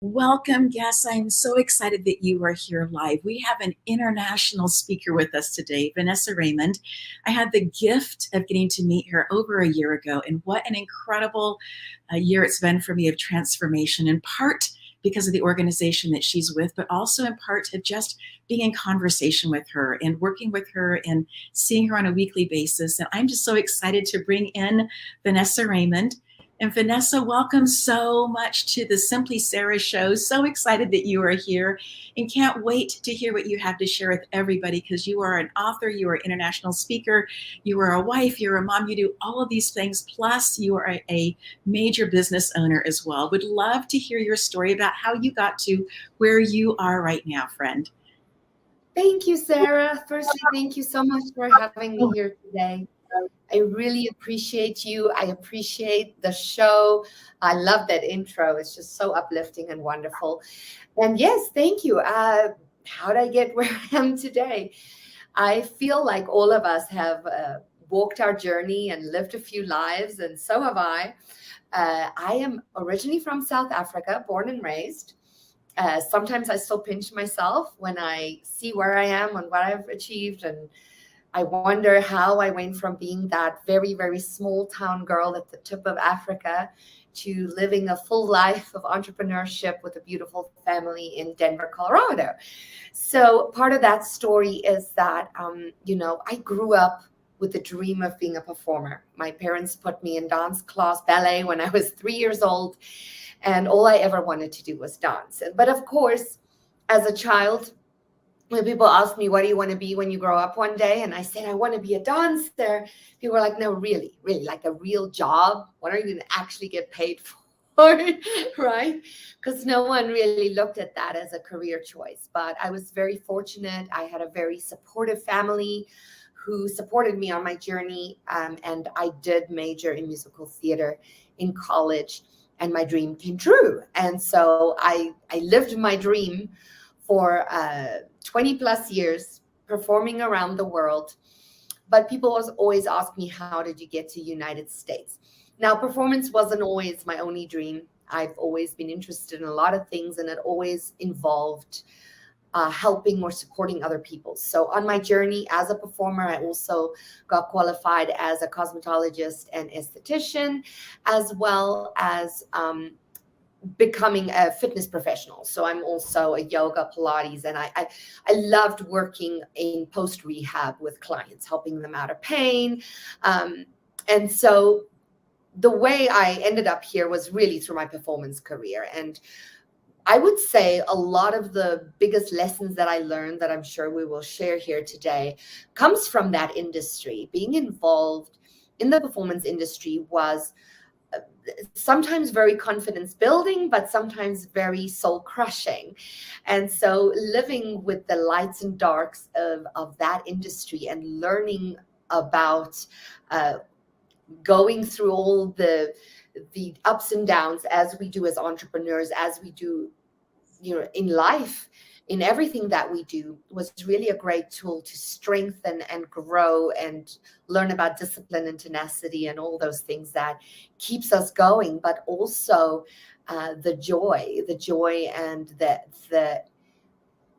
Welcome, guests. I'm so excited that you are here live. We have an international speaker with us today, Vanessa Raymond. I had the gift of getting to meet her over a year ago, and what an incredible year it's been for me of transformation, in part because of the organization that she's with, but also in part of just being in conversation with her and working with her and seeing her on a weekly basis. And I'm just so excited to bring in Vanessa Raymond. And Vanessa, welcome so much to the Simply Sarah show. So excited that you are here and can't wait to hear what you have to share with everybody, because you are an author, you are an international speaker, you are a wife, you're a mom, you do all of these things, plus you are a major business owner as well. Would love to hear your story about how you got to where you are right now, friend. Thank you, Sarah. Firstly, thank you so much for having me here today. I really appreciate you. I appreciate the show. I love that intro. It's just so uplifting and wonderful. And yes, thank you. How did I get where I am today? I feel like all of us have walked our journey and lived a few lives, and so have I. I am originally from South Africa, born and raised. Sometimes I still pinch myself when I see where I am and what I've achieved, and I wonder how I went from being that very, very small town girl at the tip of Africa to living a full life of entrepreneurship with a beautiful family in Denver, Colorado. So part of that story is that, I grew up with the dream of being a performer. My parents put me in dance class, ballet, when I was 3 years old, and all I ever wanted to do was dance. But of course, as a child, when people ask me, what do you want to be when you grow up one day? And I said, I want to be a dancer. People were like, no, really, like a real job? What are you going to actually get paid for? Right? Because no one really looked at that as a career choice. But I was very fortunate. I had a very supportive family who supported me on my journey. And I did major in musical theater in college, and my dream came true. And so I lived my dream for 20 plus years, performing around the world. But people always ask me, how did you get to United States? Now, performance wasn't always my only dream. I've always been interested in a lot of things, and it always involved helping or supporting other people. So on my journey as a performer, I also got qualified as a cosmetologist and aesthetician, as well as becoming a fitness professional. So I'm also a yoga, Pilates, and I loved working in post-rehab with clients, helping them out of pain. And so the way I ended up here was really through my performance career. And I would say a lot of the biggest lessons that I learned, that I'm sure we will share here today, comes from that industry. Being involved in the performance industry was sometimes very confidence building, but sometimes very soul crushing. And so living with the lights and darks of that industry and learning about going through all the ups and downs, as we do as entrepreneurs, as we do, in life, in everything that we do, was really a great tool to strengthen and grow and learn about discipline and tenacity and all those things that keeps us going, but also the joy and the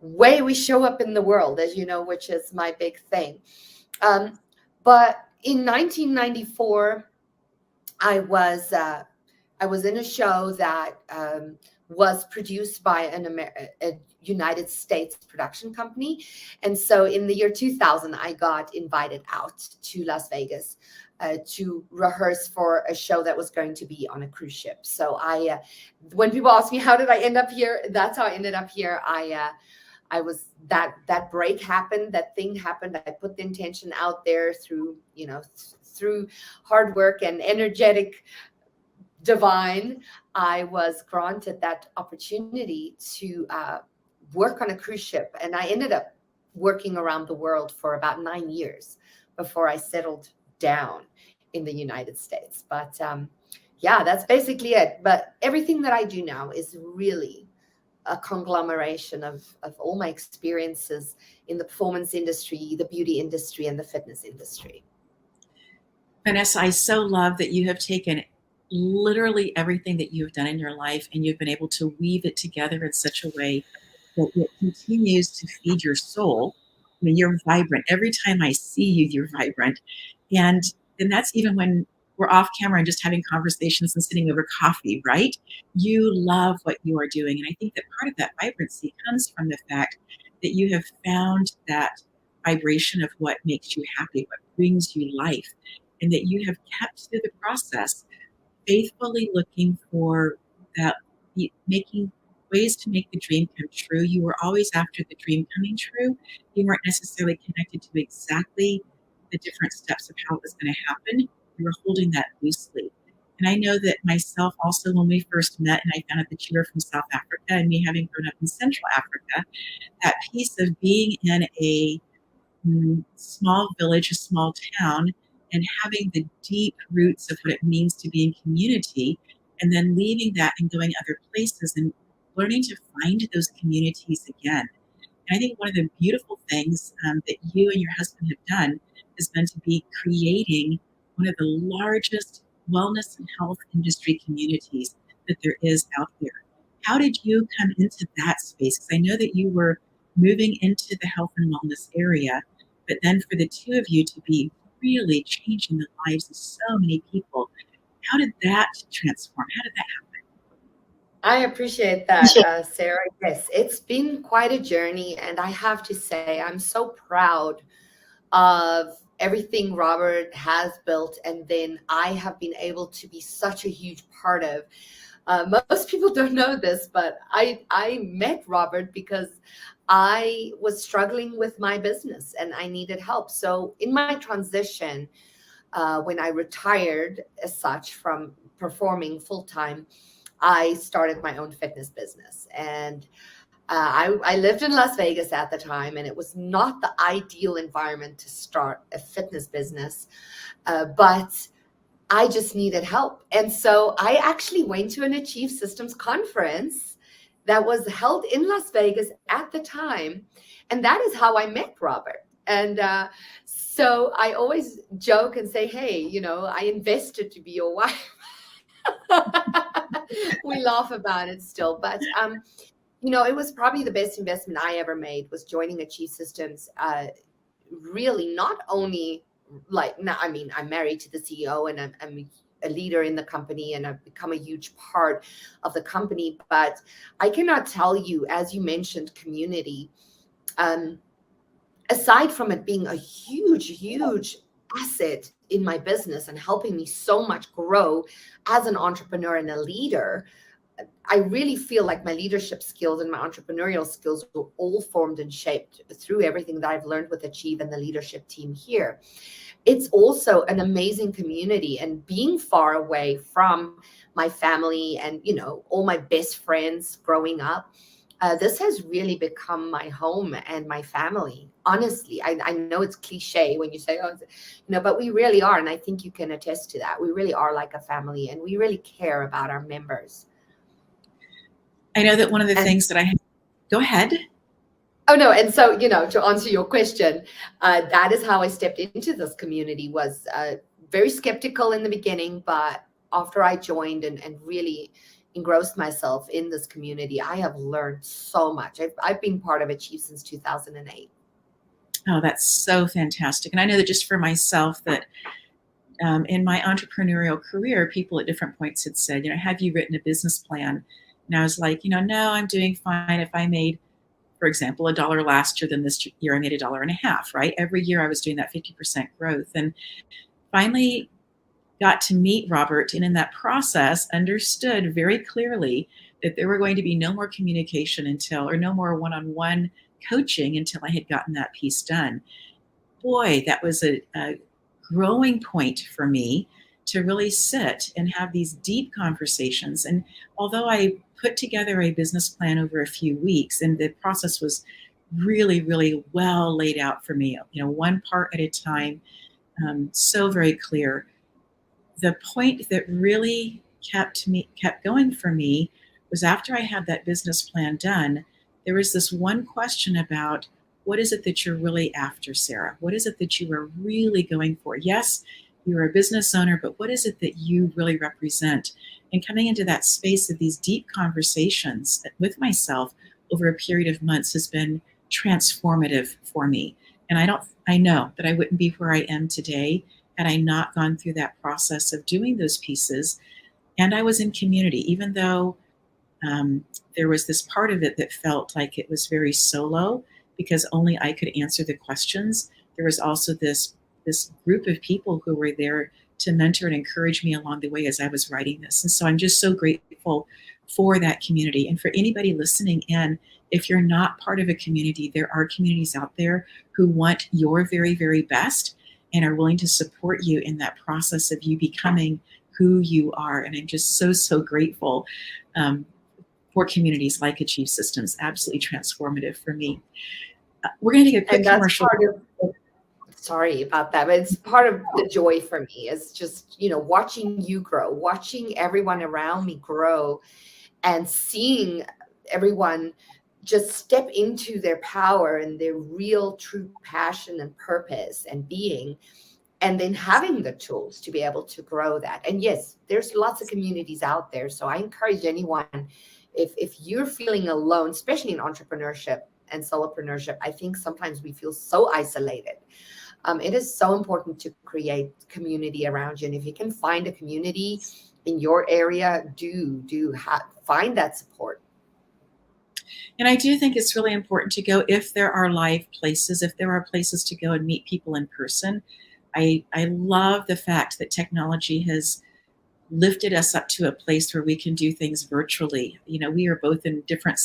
way we show up in the world, as you know, which is my big thing. But in 1994, I was in a show that was produced by a United States production company. And so in the year 2000, I got invited out to Las Vegas to rehearse for a show that was going to be on a cruise ship. So when people ask me, how did I end up here? That's how I ended up here. I was that break happened, that thing happened. I put the intention out there through hard work and energetic divine. I was granted that opportunity to work on a cruise ship, and I ended up working around the world for about 9 years before I settled down in the United States. But yeah, that's basically it. But everything that I do now is really a conglomeration of all my experiences in the performance industry, the beauty industry, and the fitness industry. Vanessa, I so love that you have taken literally everything that you have done in your life and you've been able to weave it together in such a way that it continues to feed your soul. I mean, you're vibrant. Every time I see you, you're vibrant. And that's even when we're off camera and just having conversations and sitting over coffee, right? You love what you are doing. And I think that part of that vibrancy comes from the fact that you have found that vibration of what makes you happy, what brings you life, and that you have kept through the process faithfully looking for that, making ways to make the dream come true. You were always after the dream coming true. You weren't necessarily connected to exactly the different steps of how it was going to happen. You were holding that loosely. And I know that myself also, when we first met and I found out that you were from South Africa and me having grown up in Central Africa, that piece of being in a small village, a small town, and having the deep roots of what it means to be in community, and then leaving that and going other places and learning to find those communities again. And I think one of the beautiful things that you and your husband have done has been to be creating one of the largest wellness and health industry communities that there is out there. How did you come into that space? Because I know that you were moving into the health and wellness area, but then for the two of you to be really changing the lives of so many people, how did that transform? How did that happen? I appreciate that, Sarah. Yes, it's been quite a journey. And I have to say, I'm so proud of everything Robert has built. And then I have been able to be such a huge part of. Most people don't know this, but I met Robert because I was struggling with my business and I needed help. So in my transition, when I retired as such from performing full time, I started my own fitness business. And I lived in Las Vegas at the time, and it was not the ideal environment to start a fitness business, but I just needed help. And so I actually went to an Achieve Systems conference that was held in Las Vegas at the time. And that is how I met Robert. And so I always joke and say, hey, I invested to be your wife. We laugh about it still, but it was probably the best investment I ever made, was joining Achieve Systems. Really, not only I'm married to the CEO and I'm a leader in the company and I've become a huge part of the company, but I cannot tell you, as you mentioned, community, aside from it being a huge asset in my business and helping me so much grow as an entrepreneur and a leader. I really feel like my leadership skills and my entrepreneurial skills were all formed and shaped through everything that I've learned with Achieve and the leadership team here. It's also an amazing community, and being far away from my family and, you know, all my best friends growing up, this has really become my home and my family. Honestly, I know it's cliche when you say, oh, you know, but we really are. And I think you can attest to that. We really are like a family, and we really care about our members. I know that one of the And things that I have, go ahead. oh no, and so, you know, to answer your question, that is how I stepped into this community. Was very skeptical in the beginning, but after I joined and really engrossed myself in this community, I have learned so much. I've been part of Achieve since 2008. Oh, that's so fantastic. And I know that just for myself that in my entrepreneurial career, people at different points had said, you know, have you written a business plan? And I was like, you know, no, I'm doing fine. If I made, for example, $1 last year, then this year I made $1.50, right? Every year I was doing that 50% growth. And finally got to meet Robert, and in that process understood very clearly that there were going to be no more communication until, or no more one-on-one coaching until I had gotten that piece done. Boy, that was a growing point for me to really sit and have these deep conversations. And although I put together a business plan over a few weeks, and the process was really, really well laid out for me, you know, one part at a time, so very clear. The point that really kept going for me was after I had that business plan done, there was this one question about, what is it that you're really after, Sarah? What is it that you are really going for? Yes, you're a business owner, but what is it that you really represent? And coming into that space of these deep conversations with myself over a period of months has been transformative for me. And I know that I wouldn't be where I am today had I not gone through that process of doing those pieces. And I was in community, even though there was this part of it that felt like it was very solo because only I could answer the questions. There was also this group of people who were there to mentor and encourage me along the way as I was writing this. And so I'm just so grateful for that community. And for anybody listening in, if you're not part of a community, there are communities out there who want your very, very best and are willing to support you in that process of you becoming who you are. And I'm just so, so grateful for communities like Achieve Systems. Absolutely transformative for me. We're going to take a quick commercial. Sorry about that, but it's part of the joy for me is just, you know, watching you grow, watching everyone around me grow, and seeing everyone just step into their power and their real true passion and purpose and being, and then having the tools to be able to grow that. And yes, there's lots of communities out there. So I encourage anyone, if you're feeling alone, especially in entrepreneurship and solopreneurship, I think sometimes we feel so isolated. It is so important to create community around you. And if you can find a community in your area, find that support. And I do think it's really important to go if there are live places, if there are places to go and meet people in person. I love the fact that technology has lifted us up to a place where we can do things virtually. You know, we are both in different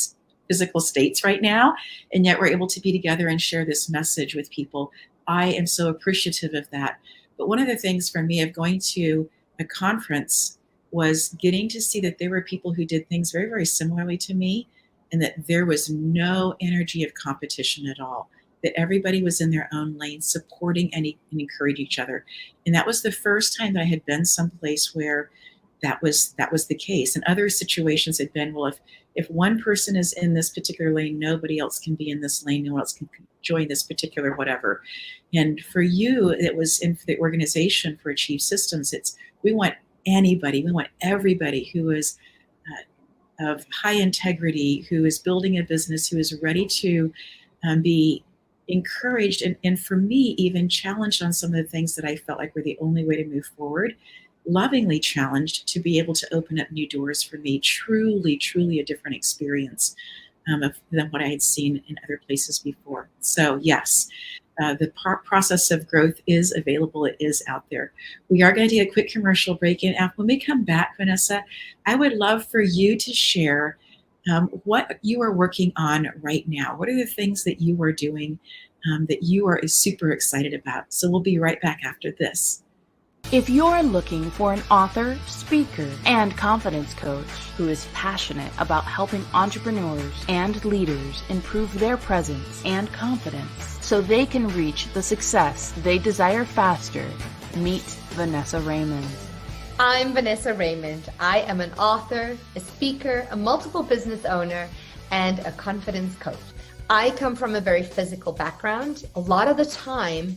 physical states right now, and yet we're able to be together and share this message with people. I am so appreciative of that. But one of the things for me of going to a conference was getting to see that there were people who did things very, very similarly to me, and that there was no energy of competition at all, that everybody was in their own lane, supporting and encouraging each other. And that was the first time that I had been someplace where that was the case. And other situations had been, well, if one person is in this particular lane, nobody else can be in this lane, no one else can join this particular whatever. And for you, it was in the organization for Achieve Systems, we want anybody, we want everybody who is of high integrity, who is building a business, who is ready to be encouraged and for me, even challenged on some of the things that I felt like were the only way to move forward, lovingly challenged to be able to open up new doors for me. Truly, truly a different experience than what I had seen in other places before. So yes, the process of growth is available. It is out there. We are going to take a quick commercial break. And when we come back, Vanessa, I would love for you to share what you are working on right now. What are the things that you are doing that you are super excited about? So we'll be right back after this. If you're looking for an author, speaker, and confidence coach who is passionate about helping entrepreneurs and leaders improve their presence and confidence so they can reach the success they desire faster, meet Vanessa Raymond. I'm Vanessa Raymond. I am an author, a speaker, a multiple business owner, and a confidence coach. I come from a very physical background. A lot of the time,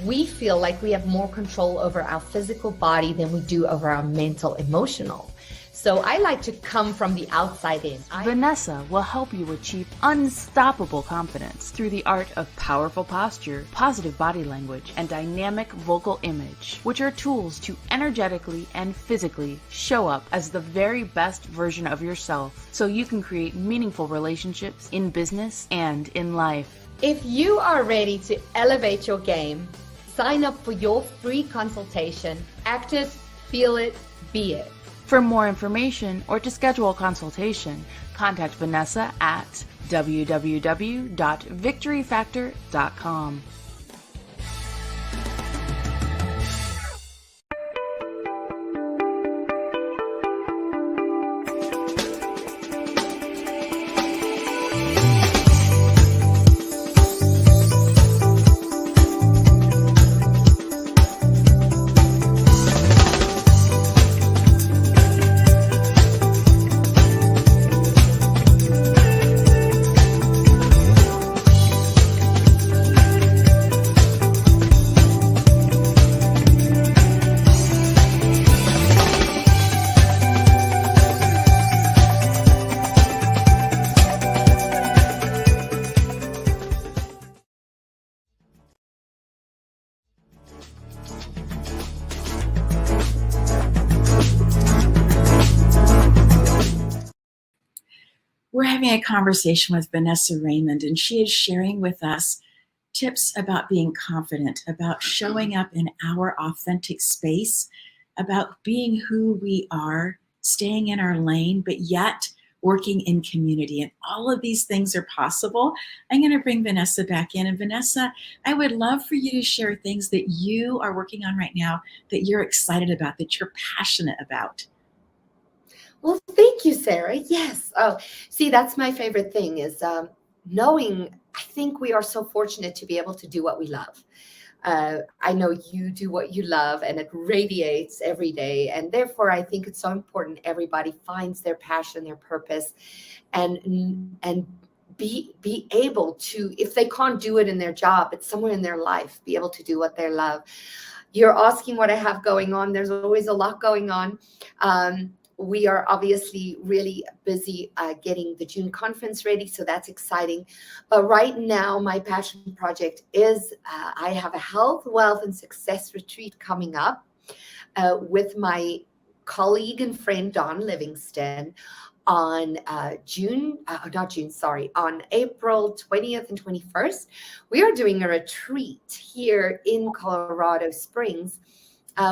we feel like we have more control over our physical body than we do over our mental, emotional. So I like to come from the outside in. Vanessa will help you achieve unstoppable confidence through the art of powerful posture, positive body language, and dynamic vocal image, which are tools to energetically and physically show up as the very best version of yourself so you can create meaningful relationships in business and in life. If you are ready to elevate your game, sign up for your free consultation. Act it, feel it, be it. For more information or to schedule a consultation, contact Vanessa at www.victoryfactor.com. We're having a conversation with Vanessa Raymond, and she is sharing with us tips about being confident, about showing up in our authentic space, about being who we are, staying in our lane, but yet working in community. And all of these things are possible. I'm going to bring Vanessa back in. And Vanessa, I would love for you to share things that you are working on right now that you're excited about, that you're passionate about. Well, thank you, Sarah. Yes. Oh, see, that's my favorite thing is knowing, I think we are so fortunate to be able to do what we love. I know you do what you love and it radiates every day. And therefore, I think it's so important everybody finds their passion, their purpose, and be able to, if they can't do it in their job, it's somewhere in their life, be able to do what they love. You're asking what I have going on. There's always a lot going on. We are obviously really busy getting the June conference ready, so that's exciting. But right now, my passion project is I have a health, wealth, and success retreat coming up with my colleague and friend, Dawn Livingston, on on April 20th and 21st. We are doing a retreat here in Colorado Springs,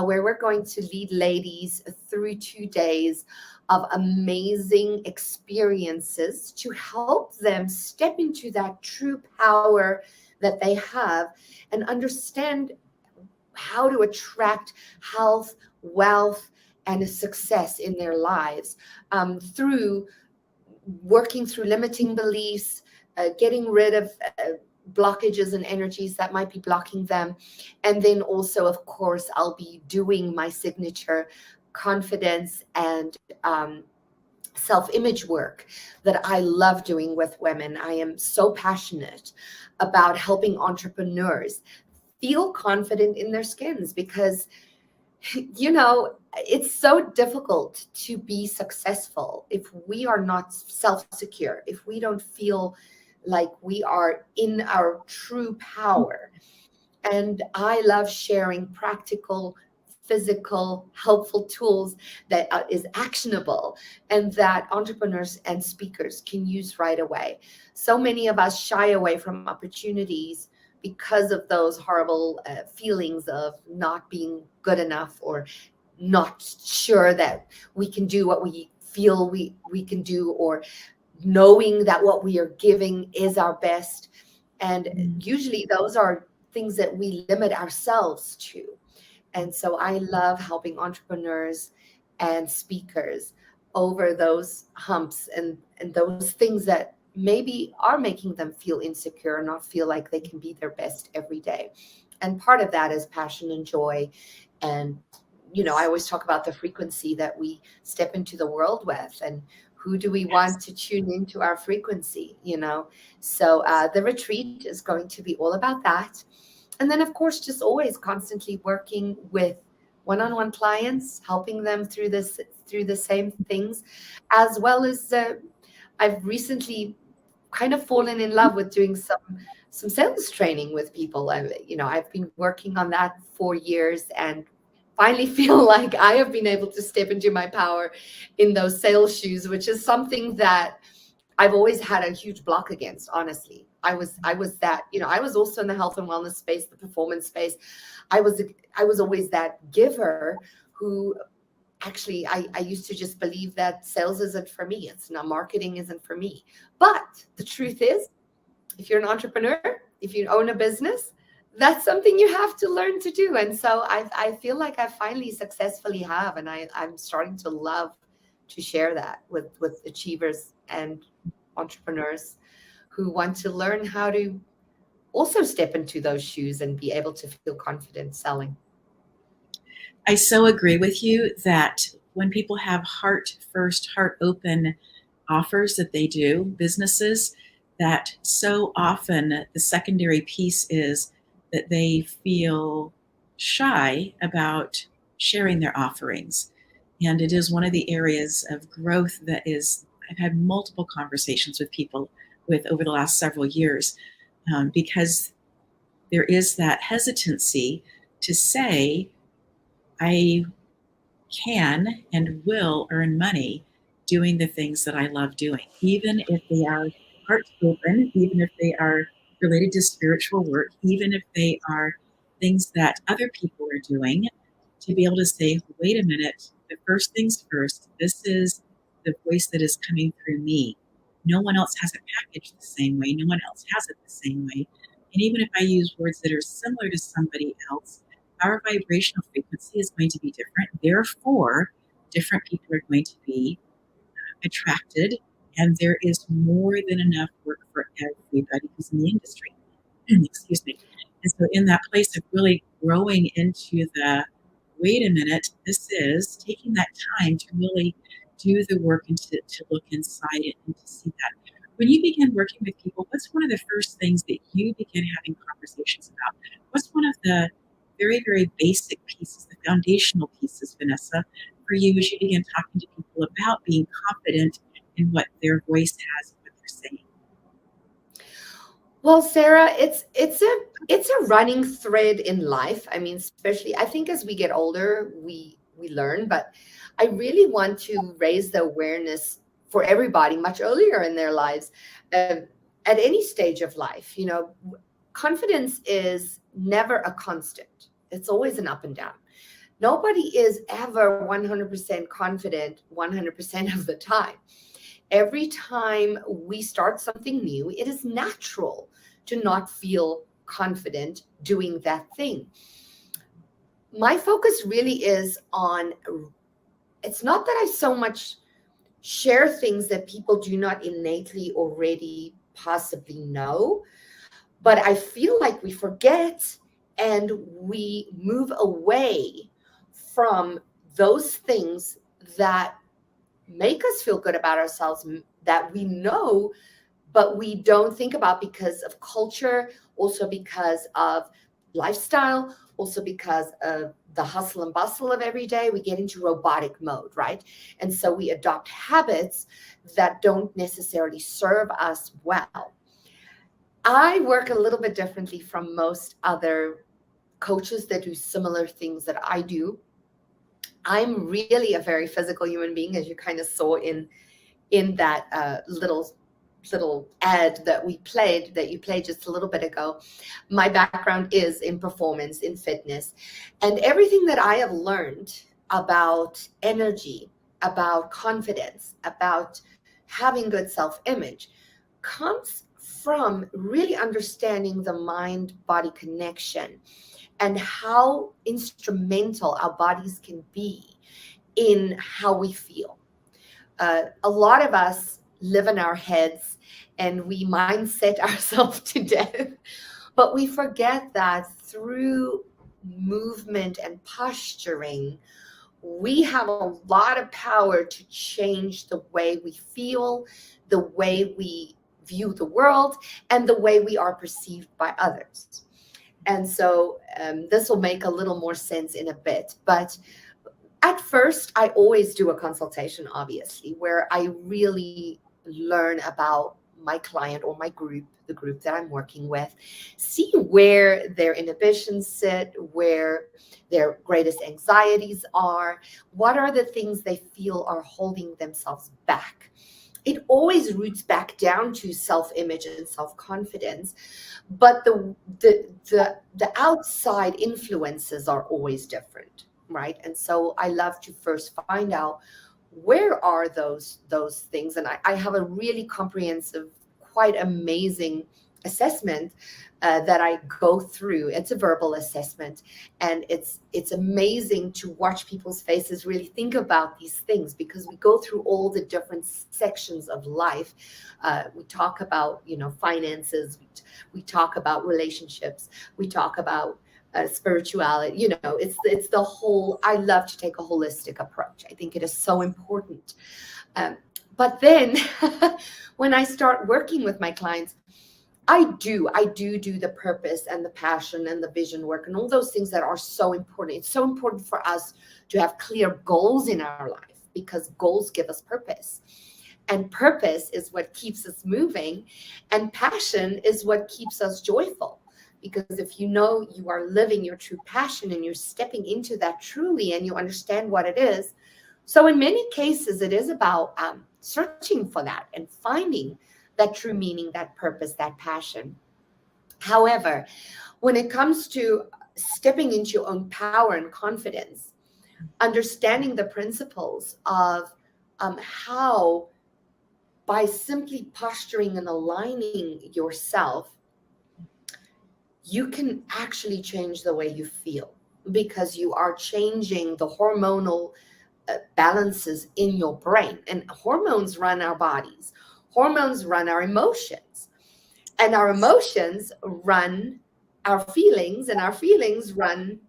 where we're going to lead ladies through 2 days of amazing experiences to help them step into that true power that they have and understand how to attract health, wealth, and a success in their lives through working through limiting beliefs, getting rid of blockages and energies that might be blocking them. And then also, of course, I'll be doing my signature confidence and self-image work that I love doing with women. I am so passionate about helping entrepreneurs feel confident in their skins because, you know, it's so difficult to be successful if we are not self-secure, if we don't feel like we are in our true power. And I love sharing practical physical, helpful tools that is actionable and that entrepreneurs and speakers can use right away. So many of us shy away from opportunities because of those horrible feelings of not being good enough or not sure that we can do what we feel we can do, or knowing that what we are giving is our best. And usually those are things that we limit ourselves to. And so I love helping entrepreneurs and speakers over those humps and those things that maybe are making them feel insecure, not feel like they can be their best every day. And part of that is passion and joy. And, I always talk about the frequency that we step into the world with, and who do we want to tune into our frequency, So the retreat is going to be all about that. And then, of course, just always constantly working with one-on-one clients, helping them through the same things, as well as I've recently kind of fallen in love with doing some sales training with people. I've been working on that for years and finally feel like I have been able to step into my power in those sales shoes, which is something that I've always had a huge block against, honestly. I was that, I was also in the health and wellness space, the performance space. I was always that giver who actually, I used to just believe that sales isn't for me. It's not, marketing isn't for me. But the truth is, if you're an entrepreneur, if you own a business, that's something you have to learn to do. And so I feel like I finally successfully have, and I'm starting to love to share that with achievers and entrepreneurs who want to learn how to also step into those shoes and be able to feel confident selling. I so agree with you that when people have heart first, heart open offers that they do, businesses, that so often the secondary piece is that they feel shy about sharing their offerings. And it is one of the areas of growth that I've had multiple conversations with people with over the last several years, because there is that hesitancy to say, I can and will earn money doing the things that I love doing, even if they are heart open, even if they are related to spiritual work, even if they are things that other people are doing, to be able to say, wait a minute, the first things first, this is the voice that is coming through me. No one else has it packaged the same way. No one else has it the same way. And even if I use words that are similar to somebody else, our vibrational frequency is going to be different. Therefore, different people are going to be attracted, and there is more than enough work for everybody who's in the industry. Excuse me. And so in that place of really growing into the, wait a minute, this is taking that time to really do the work and to look inside it and to see that. When you begin working with people, what's one of the first things that you begin having conversations about? What's one of the very, very basic pieces, the foundational pieces, Vanessa, for you as you begin talking to people about being confident in what their voice has, what they're saying? Well, Sarah, it's a running thread in life. I mean, especially I think as we get older, we learn, but I really want to raise the awareness for everybody much earlier in their lives, at any stage of life. Confidence is never a constant. It's always an up and down. Nobody is ever 100% confident 100% of the time. Every time we start something new, it is natural to not feel confident doing that thing. My focus really is on, it's not that I so much share things that people do not innately already possibly know, but I feel like we forget and we move away from those things that make us feel good about ourselves, that we know, but we don't think about because of culture, also because of lifestyle, also because of the hustle and bustle of every day. We get into robotic mode, right? And so we adopt habits that don't necessarily serve us well. I work a little bit differently from most other coaches that do similar things that I do. I'm really a very physical human being, as you kind of saw in that little ad that you played just a little bit ago. My background is in performance, in fitness, and everything that I have learned about energy, about confidence, about having good self-image comes from really understanding the mind-body connection and how instrumental our bodies can be in how we feel. A lot of us live in our heads and we mindset ourselves to death, but we forget that through movement and posturing, we have a lot of power to change the way we feel, the way we view the world, and the way we are perceived by others. And so this will make a little more sense in a bit. But at first, I always do a consultation, obviously, where I really learn about my client or my group, the group that I'm working with, see where their inhibitions sit, where their greatest anxieties are, what are the things they feel are holding themselves back. It always roots back down to self-image and self-confidence, but the outside influences are always different, right? And so I love to first find out where are those things. And I have a really comprehensive, quite amazing assessment that I go through. It's a verbal assessment, and it's amazing to watch people's faces really think about these things, because we go through all the different sections of life. We talk about, finances, we talk about relationships, we talk about spirituality. It's the whole. I love to take a holistic approach. I think it is so important. But then when I start working with my clients, I do the purpose and the passion and the vision work and all those things that are so important. It's so important for us to have clear goals in our life, because goals give us purpose. And purpose is what keeps us moving. And passion is what keeps us joyful. Because if you know you are living your true passion and you're stepping into that truly and you understand what it is. So in many cases, it is about searching for that and finding that true meaning, that purpose, that passion. However, when it comes to stepping into your own power and confidence, understanding the principles of how by simply posturing and aligning yourself, you can actually change the way you feel, because you are changing the hormonal balances in your brain. And hormones run our bodies. Hormones run our emotions, and our emotions run our feelings, and our feelings run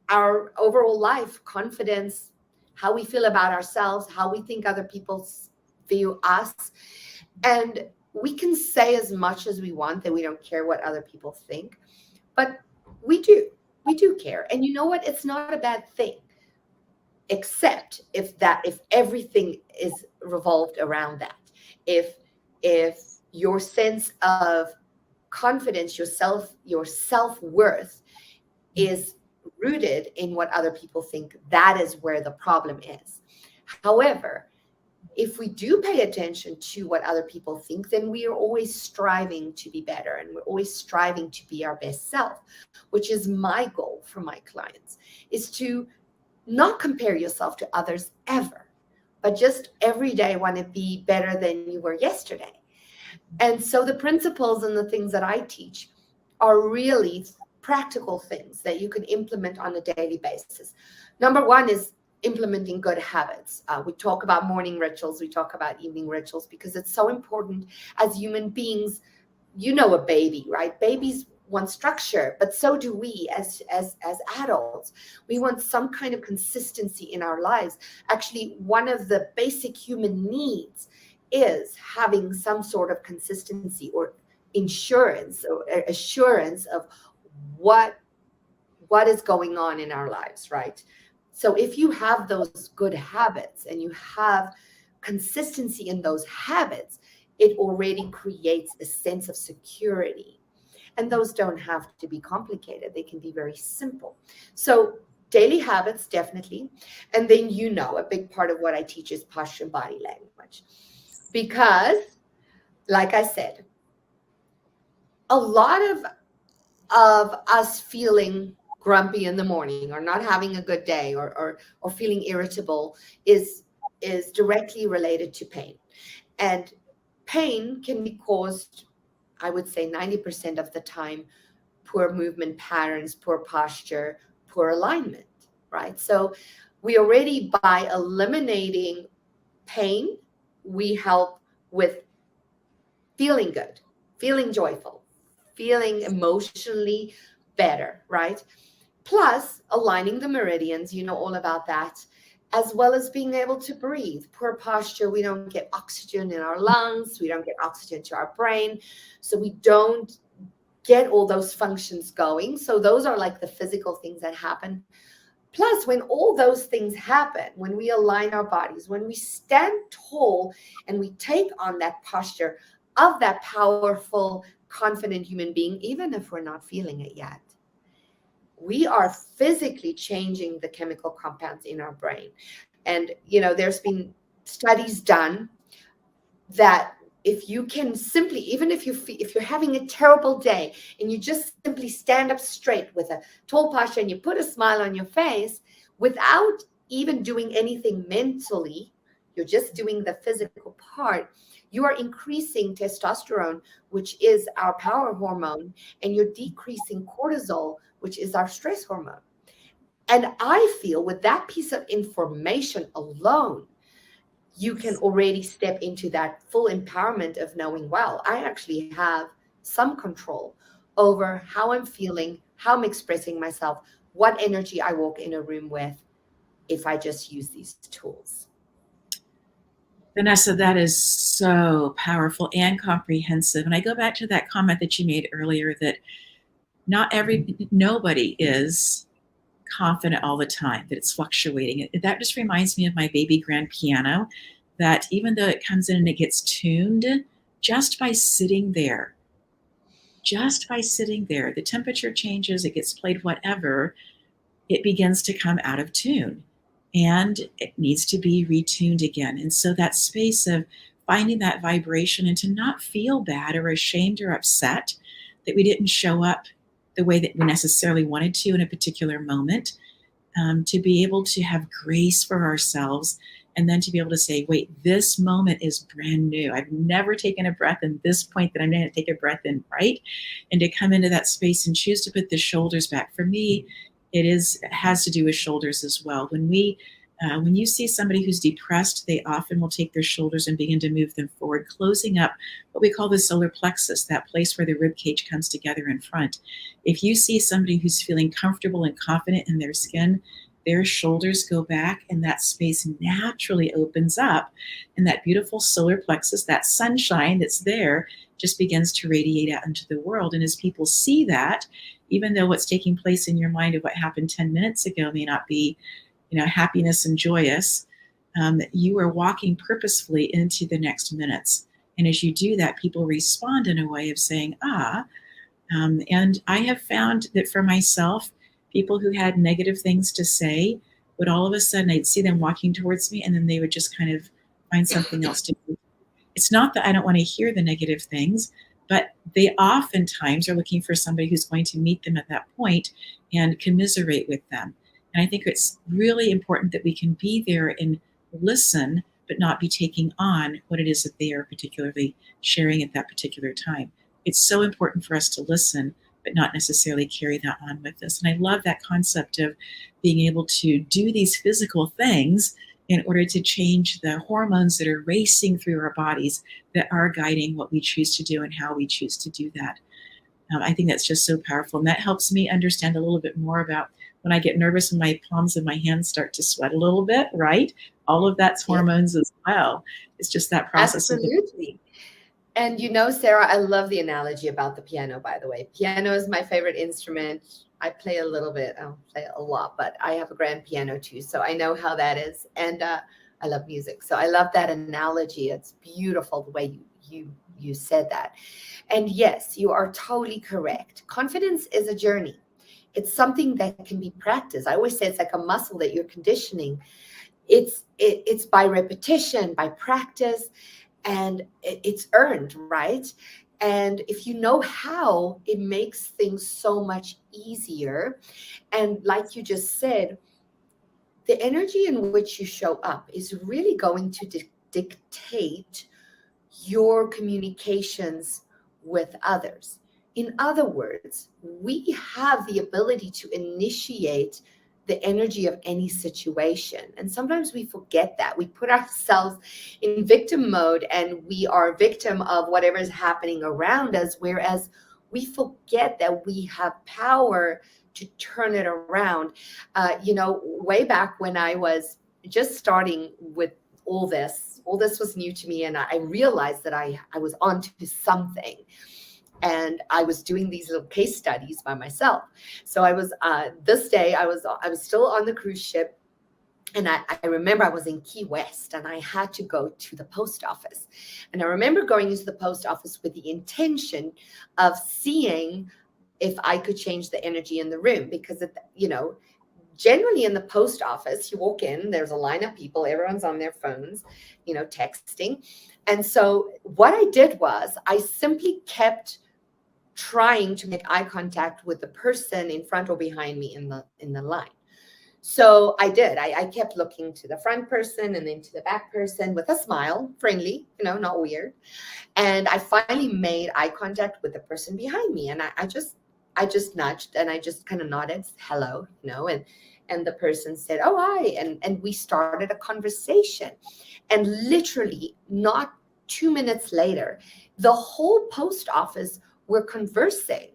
our overall life, confidence, how we feel about ourselves, how we think other people view us. And we can say as much as we want that we don't care what other people think, but we do care. And you know what? It's not a bad thing, except if everything is revolved around that. If your sense of confidence, your self-worth is rooted in what other people think, that is where the problem is. However, if we do pay attention to what other people think, then we are always striving to be better, and we're always striving to be our best self, which is my goal for my clients, is to not compare yourself to others ever, but just every day want to be better than you were yesterday. And so the principles and the things that I teach are really practical things that you can implement on a daily basis. Number one is implementing good habits. We talk about morning rituals, we talk about evening rituals, because it's so important as human beings. A baby, right? Babies want structure, but so do we as adults. We want some kind of consistency in our lives. Actually, one of the basic human needs is having some sort of consistency or insurance or assurance of what is going on in our lives, right? So if you have those good habits and you have consistency in those habits, it already creates a sense of security. And those don't have to be complicated. They can be very simple. So daily habits, definitely. And then, a big part of what I teach is posture and body language. Because, like I said, a lot of us feeling grumpy in the morning or not having a good day or feeling irritable is directly related to pain. And pain can be caused, I would say 90% of the time, poor movement patterns, poor posture, poor alignment, right? So we already, by eliminating pain, we help with feeling good, feeling joyful, feeling emotionally better, right? Plus aligning the meridians, all about that, as well as being able to breathe. Poor posture, we don't get oxygen in our lungs, we don't get oxygen to our brain, so we don't get all those functions going. So those are like the physical things that happen. Plus, when all those things happen, when we align our bodies, when we stand tall and we take on that posture of that powerful, confident human being, even if we're not feeling it yet, we are physically changing the chemical compounds in our brain. And, there's been studies done that if you can simply, even if you're having a terrible day and you just simply stand up straight with a tall posture and you put a smile on your face without even doing anything mentally, you're just doing the physical part, you are increasing testosterone, which is our power hormone, and you're decreasing cortisol, which is our stress hormone. And I feel with that piece of information alone, you can already step into that full empowerment of knowing, wow, I actually have some control over how I'm feeling, how I'm expressing myself, what energy I walk in a room with if I just use these tools. Vanessa, that is so powerful and comprehensive. And I go back to that comment that you made earlier that nobody is confident all the time, that it's fluctuating. That just reminds me of my baby grand piano, that even though it comes in and it gets tuned, just by sitting there, the temperature changes, it gets played, whatever, it begins to come out of tune and it needs to be retuned again. And so that space of finding that vibration and to not feel bad or ashamed or upset that we didn't show up the way that we necessarily wanted to in a particular moment, to be able to have grace for ourselves, and then to be able to say, wait, this moment is brand new. I've never taken a breath in this point that I'm going to take a breath in, right? And to come into that space and choose to put the shoulders back. For me, it has to do with shoulders as well. When you see somebody who's depressed, they often will take their shoulders and begin to move them forward, closing up what we call the solar plexus, that place where the rib cage comes together in front. If you see somebody who's feeling comfortable and confident in their skin, their shoulders go back and that space naturally opens up, and that beautiful solar plexus, that sunshine that's there, just begins to radiate out into the world. And as people see that, even though what's taking place in your mind of what happened 10 minutes ago may not be, happiness and joyous, you are walking purposefully into the next minutes. And as you do that, people respond in a way of saying, and I have found that for myself, people who had negative things to say would all of a sudden, I'd see them walking towards me and then they would just kind of find something else to do. It's not that I don't want to hear the negative things, but they oftentimes are looking for somebody who's going to meet them at that point and commiserate with them. And I think it's really important that we can be there and listen, but not be taking on what it is that they are particularly sharing at that particular time. It's so important for us to listen, but not necessarily carry that on with us. And I love that concept of being able to do these physical things in order to change the hormones that are racing through our bodies that are guiding what we choose to do and how we choose to do that. I think that's just so powerful. And that helps me understand a little bit more about when I get nervous and my palms of my hands start to sweat a little bit, right? All of that's hormones as well. It's just that process. Absolutely. And Sarah, I love the analogy about the piano, by the way. Piano is my favorite instrument. I play a little bit, I don't play a lot, but I have a grand piano too. So I know how that is. And I love music. So I love that analogy. It's beautiful the way you said that. And yes, you are totally correct. Confidence is a journey. It's something that can be practiced. I always say it's like a muscle that you're conditioning. It's by repetition, by practice, and it's earned, right? And if you know how, it makes things so much easier. And like you just said, the energy in which you show up is really going to dictate your communications with others. In other words, we have the ability to initiate the energy of any situation. And sometimes we forget that. We put ourselves in victim mode and we are a victim of whatever is happening around us, whereas we forget that we have power to turn it around. Way back when I was just starting with all this was new to me, and I realized that I was onto something, and I was doing these little case studies by myself. So I was this day I was still on the cruise ship, and I remember I was in Key West, and I had to go to the post office. And I remember going into the post office with the intention of seeing if I could change the energy in the room, because generally in the post office, you walk in, there's a line of people, everyone's on their phones, texting. And so what I did was I simply kept trying to make eye contact with the person in front or behind me in the line. So I did. I kept looking to the front person and then to the back person with a smile, friendly, not weird. And I finally made eye contact with the person behind me. And I just nudged and I just kind of nodded, hello, and the person said, oh, hi. And we started a conversation. And literally not 2 minutes later, the whole post office were conversing.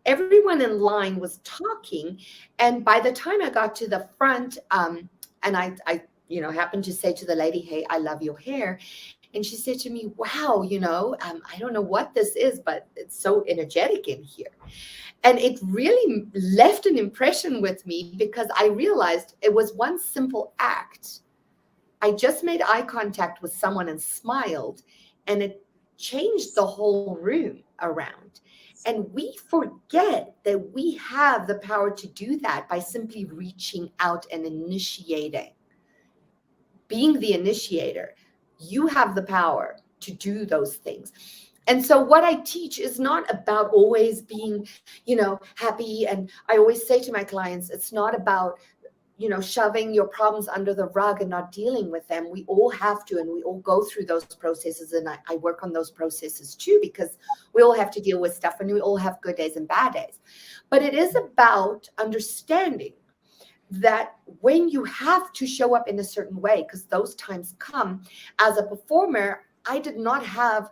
Everyone in line was talking. And by the time I got to the front, and I happened to say to the lady, hey, I love your hair. And she said to me, wow, I don't know what this is, but it's so energetic in here. And it really left an impression with me, because I realized it was one simple act. I just made eye contact with someone and smiled, and it changed the whole room around. And we forget that we have the power to do that by simply reaching out and initiating. Being the initiator, you have the power to do those things. And so what I teach is not about always being, happy. And I always say to my clients, it's not about, shoving your problems under the rug and not dealing with them. We all have to, and we all go through those processes. And I work on those processes too, because we all have to deal with stuff, and we all have good days and bad days. But it is about understanding that when you have to show up in a certain way, because those times come. As a performer, I did not have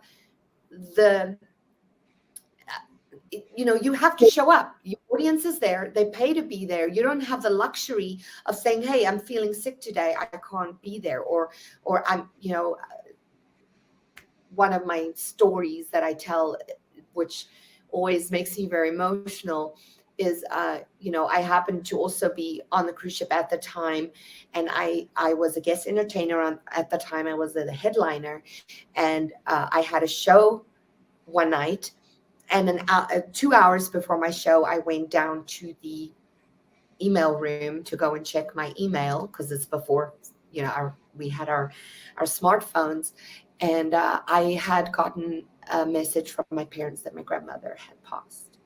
you have to show up. Your audience is there. They pay to be there. You don't have the luxury of saying, hey, I'm feeling sick today, I can't be there. Or I'm, one of my stories that I tell, which always makes me very emotional, is, I happened to also be on the cruise ship at the time. And I was a guest entertainer at the time. I was the headliner. And I had a show one night. And 2 hours before my show, I went down to the email room to go and check my email, because it's before, we had our smartphones. And I had gotten a message from my parents that my grandmother had passed.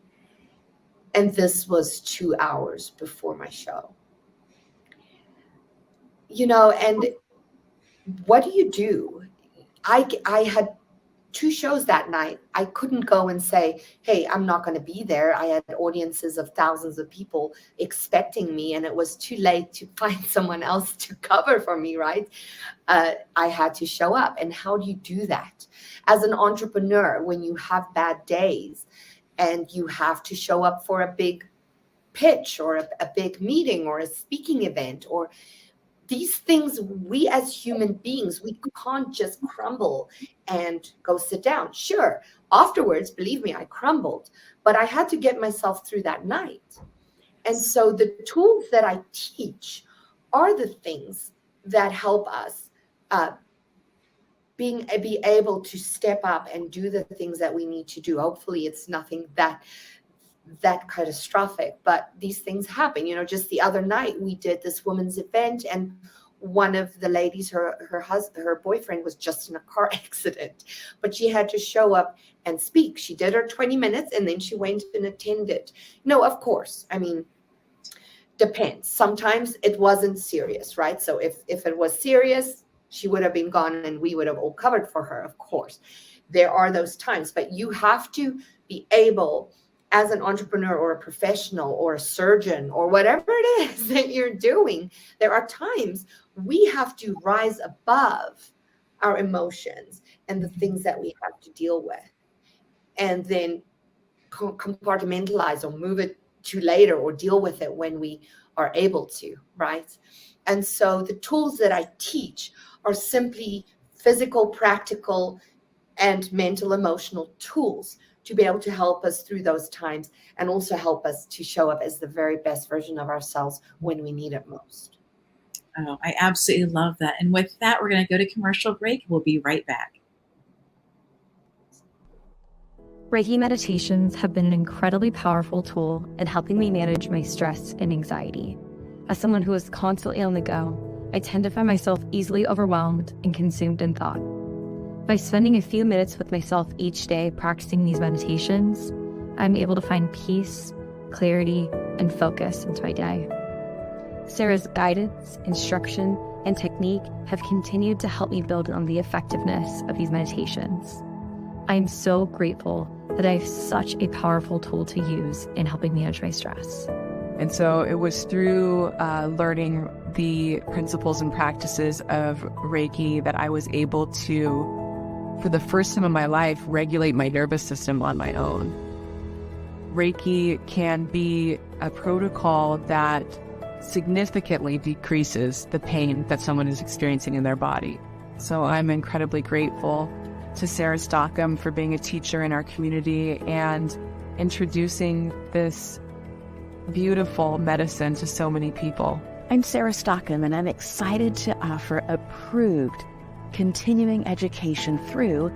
And this was 2 hours before my show. And what do? I had 2 shows that night. I couldn't go and say, hey, I'm not going to be there. I had audiences of thousands of people expecting me, and it was too late to find someone else to cover for me, right? I had to show up. And how do you do that? As an entrepreneur, when you have bad days and you have to show up for a big pitch or a big meeting or a speaking event, or these things, we as human beings, we can't just crumble and go sit down. Sure, afterwards, believe me, I crumbled, but I had to get myself through that night. And so the tools that I teach are the things that help us be able to step up and do the things that we need to do. Hopefully it's nothing that that catastrophic, but these things happen. Just the other night we did this women's event, and one of the ladies, her boyfriend was just in a car accident, but she had to show up and speak. She did her 20 minutes and then she went and attended. No, of course. I mean, depends. Sometimes it wasn't serious, right? So if it was serious, she would have been gone and we would have all covered for her, of course. There are those times, but you have to be able, as an entrepreneur or a professional or a surgeon or whatever it is that you're doing, there are times we have to rise above our emotions and the things that we have to deal with, and then compartmentalize or move it to later or deal with it when we are able to, right? And so the tools that I teach are simply physical, practical, and mental, emotional tools to be able to help us through those times and also help us to show up as the very best version of ourselves when we need it most. Oh, I absolutely love that. And with that, we're going to go to commercial break. We'll be right back. Reiki meditations have been an incredibly powerful tool in helping me manage my stress and anxiety. As someone who is constantly on the go, I tend to find myself easily overwhelmed and consumed in thought. By spending a few minutes with myself each day practicing these meditations, I'm able to find peace, clarity, and focus into my day. Sarah's guidance, instruction, and technique have continued to help me build on the effectiveness of these meditations. I am so grateful that I have such a powerful tool to use in helping manage my stress. And so it was through learning the principles and practices of Reiki that I was able to, for the first time in my life, regulate my nervous system on my own. Reiki can be a protocol that significantly decreases the pain that someone is experiencing in their body. So I'm incredibly grateful to Sarah Stockham for being a teacher in our community and introducing this beautiful medicine to so many people. I'm Sarah Stockham, and I'm excited to offer approved continuing education through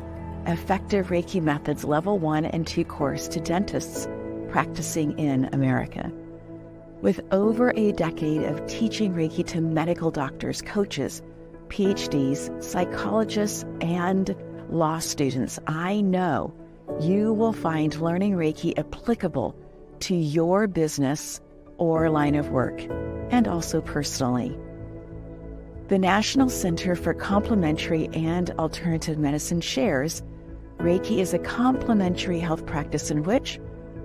Effective Reiki Methods Level 1 and 2 course to dentists practicing in America. With over a decade of teaching Reiki to medical doctors, coaches, PhDs, psychologists, and law students, I know you will find learning Reiki applicable to your business or line of work, and also personally. The National Center for Complementary and Alternative Medicine shares Reiki is a complementary health practice in which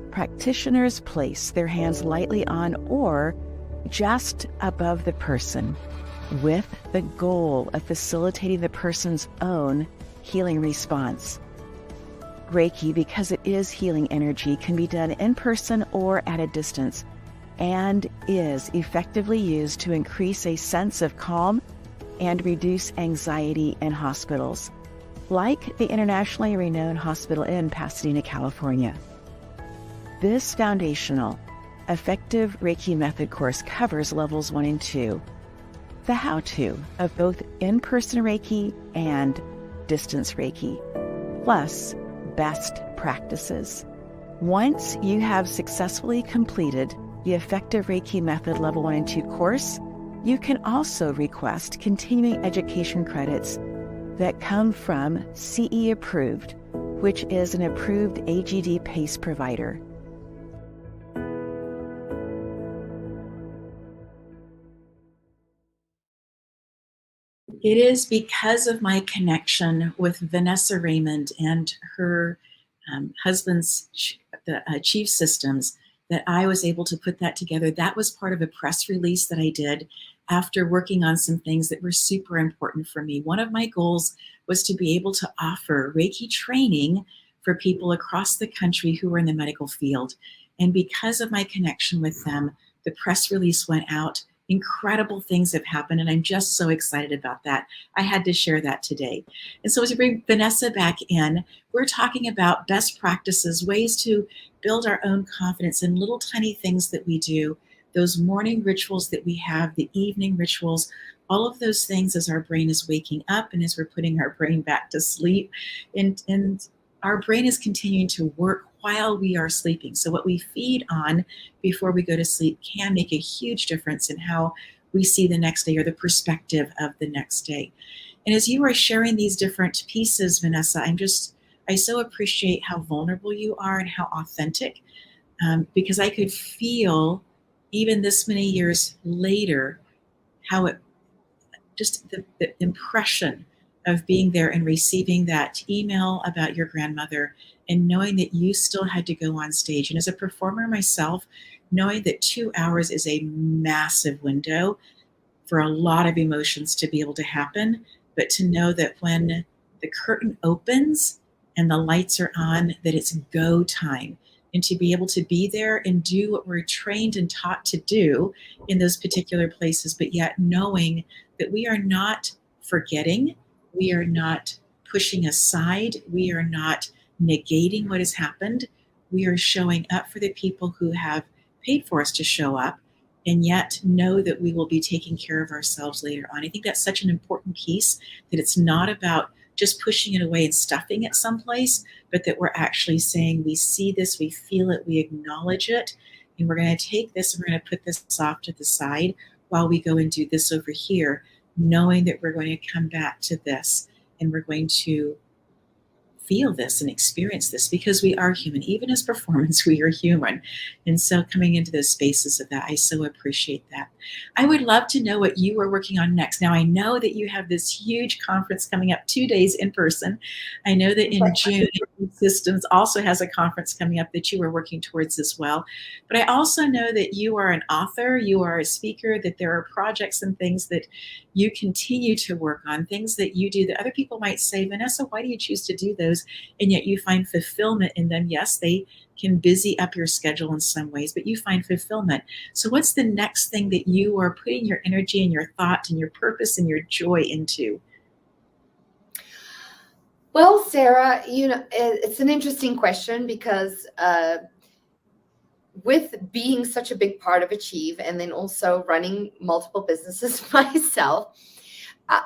practitioners place their hands lightly on or just above the person with the goal of facilitating the person's own healing response. Reiki, because it is healing energy, can be done in person or at a distance and is effectively used to increase a sense of calm and reduce anxiety in hospitals, like the internationally renowned hospital in Pasadena, California. This foundational, effective Reiki method course covers levels 1 and 2, the how-to of both in-person Reiki and distance Reiki, plus best practices. Once you have successfully completed the Effective Reiki Method Level 1 and 2 course, you can also request continuing education credits that come from CE Approved, which is an approved AGD PACE provider. It is because of my connection with Vanessa Raymond and her husband's chief systems that I was able to put that together. That was part of a press release that I did after working on some things that were super important for me. One of my goals was to be able to offer Reiki training for people across the country who were in the medical field. And because of my connection with them, the press release went out. Incredible things have happened, and I'm just so excited about that. I had to share that today. And so as we bring Vanessa back in, we're talking about best practices, ways to build our own confidence in little tiny things that we do, those morning rituals that we have, the evening rituals, all of those things as our brain is waking up and as we're putting our brain back to sleep. And our brain is continuing to work while we are sleeping. So what we feed on before we go to sleep can make a huge difference in how we see the next day or the perspective of the next day. And as you are sharing these different pieces, Vanessa, I so appreciate how vulnerable you are and how authentic, because I could feel even this many years later how it just the impression of being there and receiving that email about your grandmother and knowing that you still had to go on stage. And as a performer myself, knowing that 2 hours is a massive window for a lot of emotions to be able to happen, but to know that when the curtain opens and the lights are on, that it's go time, and to be able to be there and do what we're trained and taught to do in those particular places, but yet knowing that we are not forgetting, we are not pushing aside, we are not negating what has happened. We are showing up for the people who have paid for us to show up, and yet know that we will be taking care of ourselves later on. I think that's such an important piece, that it's not about just pushing it away and stuffing it someplace, but that we're actually saying, we see this, we feel it, we acknowledge it, and we're going to take this and we're going to put this off to the side while we go and do this over here, knowing that we're going to come back to this and we're going to feel this and experience this, because we are human. Even as performance, we are human. And so coming into those spaces of that, I so appreciate that. I would love to know what you are working on next. Now, I know that you have this huge conference coming up, 2 days in person. I know that in June, Systems also has a conference coming up that you are working towards as well. But I also know that you are an author, you are a speaker, that there are projects and things that you continue to work on, things that you do that other people might say, Vanessa, why do you choose to do those? And yet you find fulfillment in them. Yes, they can busy up your schedule in some ways, but you find fulfillment. So what's the next thing that you are putting your energy and your thought and your purpose and your joy into? Well, Sarah, it's an interesting question because with being such a big part of Achieve and then also running multiple businesses myself,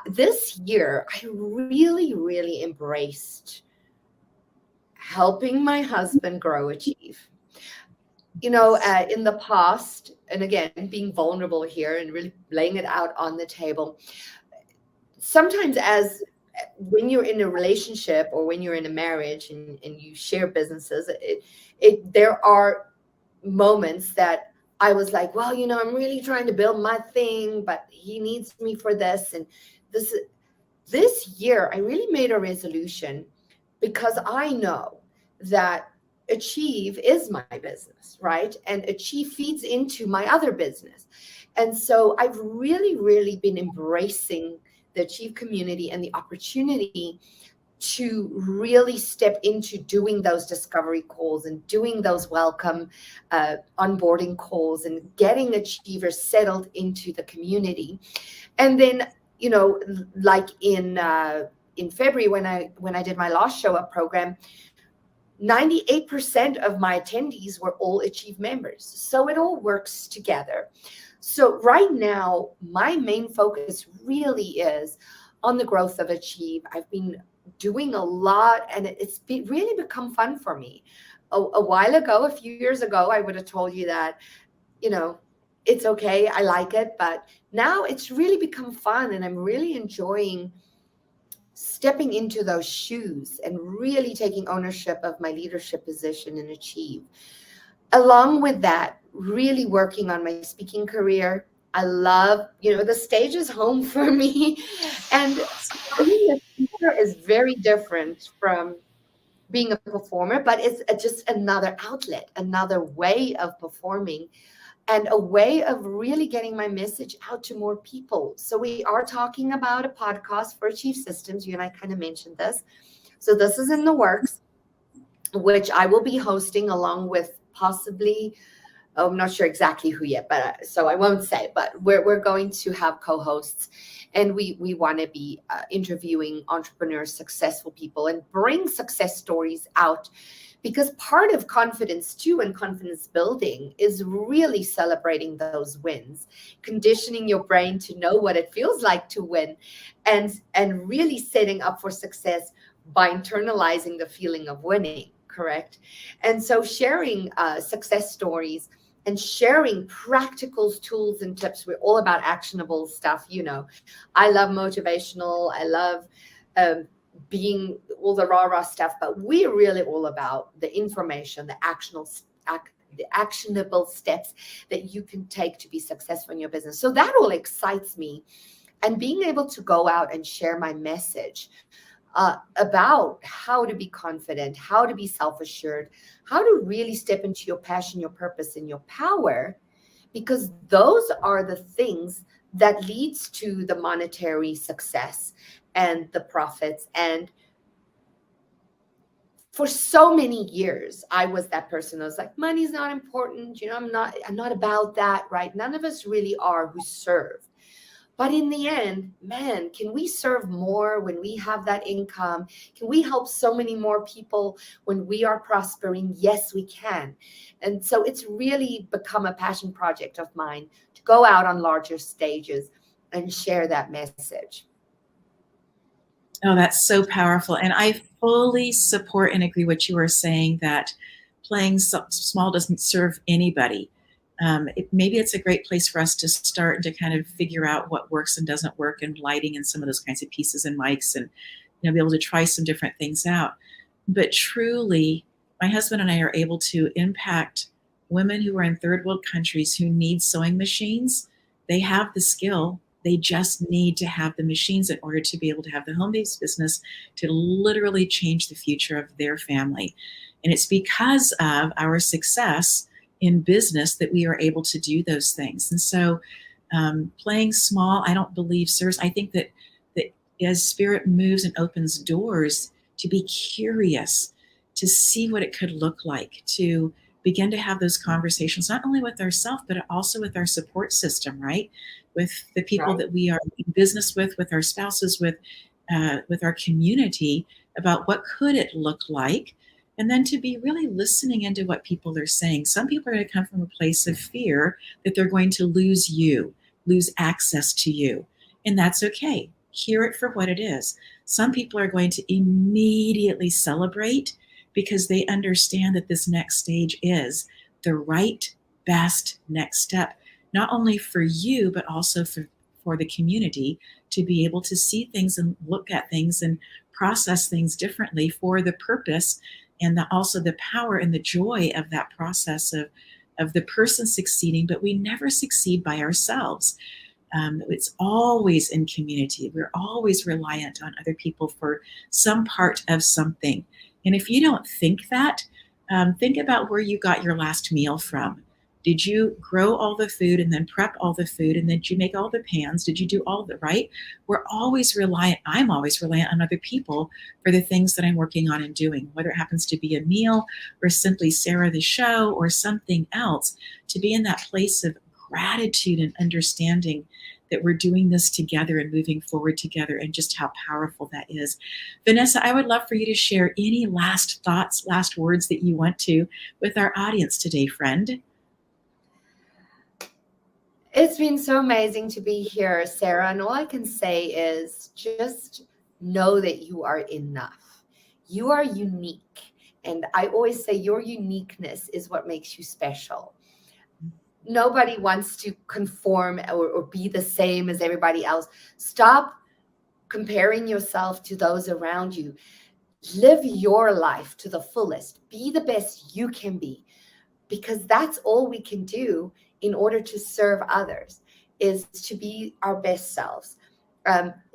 this year I really, really embraced helping my husband grow Achieve. In the past, and again, being vulnerable here and really laying it out on the table, sometimes when you're in a relationship or when you're in a marriage and you share businesses, there are moments that I was like, well, I'm really trying to build my thing, but he needs me for this. And this year, I really made a resolution, because I know that Achieve is my business, right? And Achieve feeds into my other business. And so I've really, really been embracing the Achieve community and the opportunity to really step into doing those discovery calls and doing those welcome onboarding calls and getting Achievers settled into the community. And then, like in February when I did my last show up program, 98% of my attendees were all Achieve members. So it all works together. So right now, my main focus really is on the growth of Achieve. I've been doing a lot, and it's really become fun for me. A while ago, a few years ago, I would have told you that, it's okay, I like it, but now it's really become fun, and I'm really enjoying stepping into those shoes and really taking ownership of my leadership position in Achieve. Along with that, really working on my speaking career. I love, the stage is home for me. And being a speaker is very different from being a performer, but it's just another outlet, another way of performing, and a way of really getting my message out to more people. So we are talking about a podcast for Achieve Systems. You and I kind of mentioned this. So this is in the works, which I will be hosting along with possibly, I'm not sure exactly who yet, but so I won't say, but we're going to have co-hosts, and we want to be interviewing entrepreneurs, successful people, and bring success stories out, because part of confidence too, and confidence building, is really celebrating those wins, conditioning your brain to know what it feels like to win, and really setting up for success by internalizing the feeling of winning. correct? And so sharing success stories and sharing practical tools and tips. We're all about actionable stuff. You know, I love motivational. I love being all the rah-rah stuff, but we're really all about the information, the actionable steps that you can take to be successful in your business. So that all excites me. And being able to go out and share my message about how to be confident, how to be self-assured, how to really step into your passion, your purpose, and your power, because those are the things that leads to the monetary success and the profits. And for so many years, I was that person. I was like, money's not important. You know, I'm not about that, right? None of us really are who serve. But in the end, man, can we serve more when we have that income? Can we help so many more people when we are prospering? Yes, we can. And so it's really become a passion project of mine to go out on larger stages and share that message. Oh, that's so powerful. And I fully support and agree what you were saying, that playing small doesn't serve anybody. Maybe it's a great place for us to start and to kind of figure out what works and doesn't work, and lighting and some of those kinds of pieces and mics, and be able to try some different things out. But truly, my husband and I are able to impact women who are in third world countries who need sewing machines. They have the skill. They just need to have the machines in order to be able to have the home-based business to literally change the future of their family. And it's because of our success in business that we are able to do those things. And so playing small, I don't believe serves. I think that as spirit moves and opens doors, to be curious, to see what it could look like, to begin to have those conversations, not only with ourselves, but also with our support system, right? With the people that we are in business with our spouses, with our community, about what could it look like. And then to be really listening into what people are saying. Some people are going to come from a place of fear that they're going to lose you, lose access to you. And that's okay. Hear it for what it is. Some people are going to immediately celebrate because they understand that this next stage is the right, best next step, not only for you, but also for the community to be able to see things and look at things and process things differently for the purpose and also the power and the joy of that process of the person succeeding. But we never succeed by ourselves. It's always in community. We're always reliant on other people for some part of something. And if you don't think that, think about where you got your last meal from. Did you grow all the food and then prep all the food, and then did you make all the pans? Did you do all the right? We're always reliant. I'm always reliant on other people for the things that I'm working on and doing, whether it happens to be a meal or simply Sarah the show or something else, to be in that place of gratitude and understanding that we're doing this together and moving forward together, and just how powerful that is. Vanessa, I would love for you to share any last thoughts, last words that you want to with our audience today, friend. It's been so amazing to be here, Sarah. And all I can say is just know that you are enough. You are unique. And I always say your uniqueness is what makes you special. Nobody wants to conform or be the same as everybody else. Stop comparing yourself to those around you. Live your life to the fullest. Be the best you can be, because that's all we can do in order to serve others, is to be our best selves.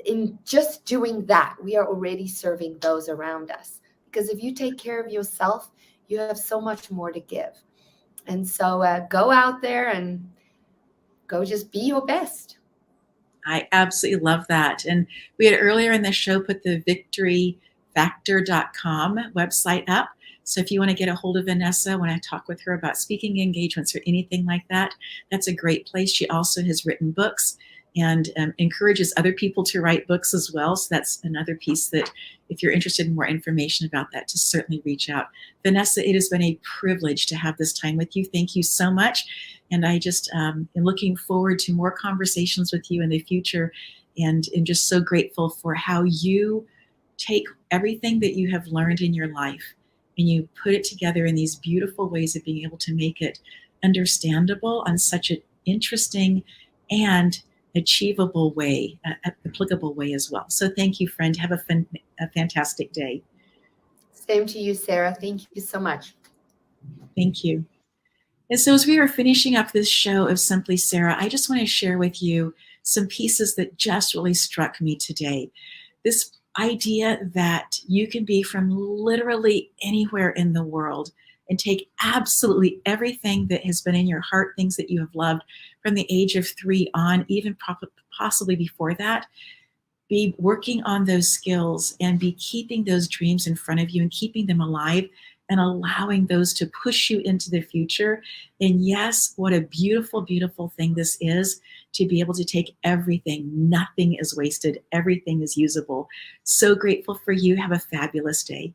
In just doing that, we are already serving those around us. Because if you take care of yourself, you have so much more to give. And so go out there and go just be your best. I absolutely love that. And we had earlier in the show put the victoryfactor.com website up. So if you want to get a hold of Vanessa, when I talk with her about speaking engagements or anything like that, that's a great place. She also has written books and encourages other people to write books as well. So that's another piece that, if you're interested in more information about that, to certainly reach out. Vanessa, it has been a privilege to have this time with you. Thank you so much. And I just am looking forward to more conversations with you in the future, and just so grateful for how you take everything that you have learned in your life and you put it together in these beautiful ways of being able to make it understandable on such an interesting and achievable way, applicable way as well. So thank you, friend. Have a fantastic day. Same to you, Sarah. Thank you so much. Thank you. And so as we are finishing up this show of Simply Sarah, I just want to share with you some pieces that just really struck me today. This idea that you can be from literally anywhere in the world and take absolutely everything that has been in your heart, things that you have loved from the age of 3 on, even possibly before that, be working on those skills and be keeping those dreams in front of you and keeping them alive and allowing those to push you into the future. And yes, what a beautiful, beautiful thing this is, to be able to take everything. Nothing is wasted. Everything is usable. So grateful for you. Have a fabulous day.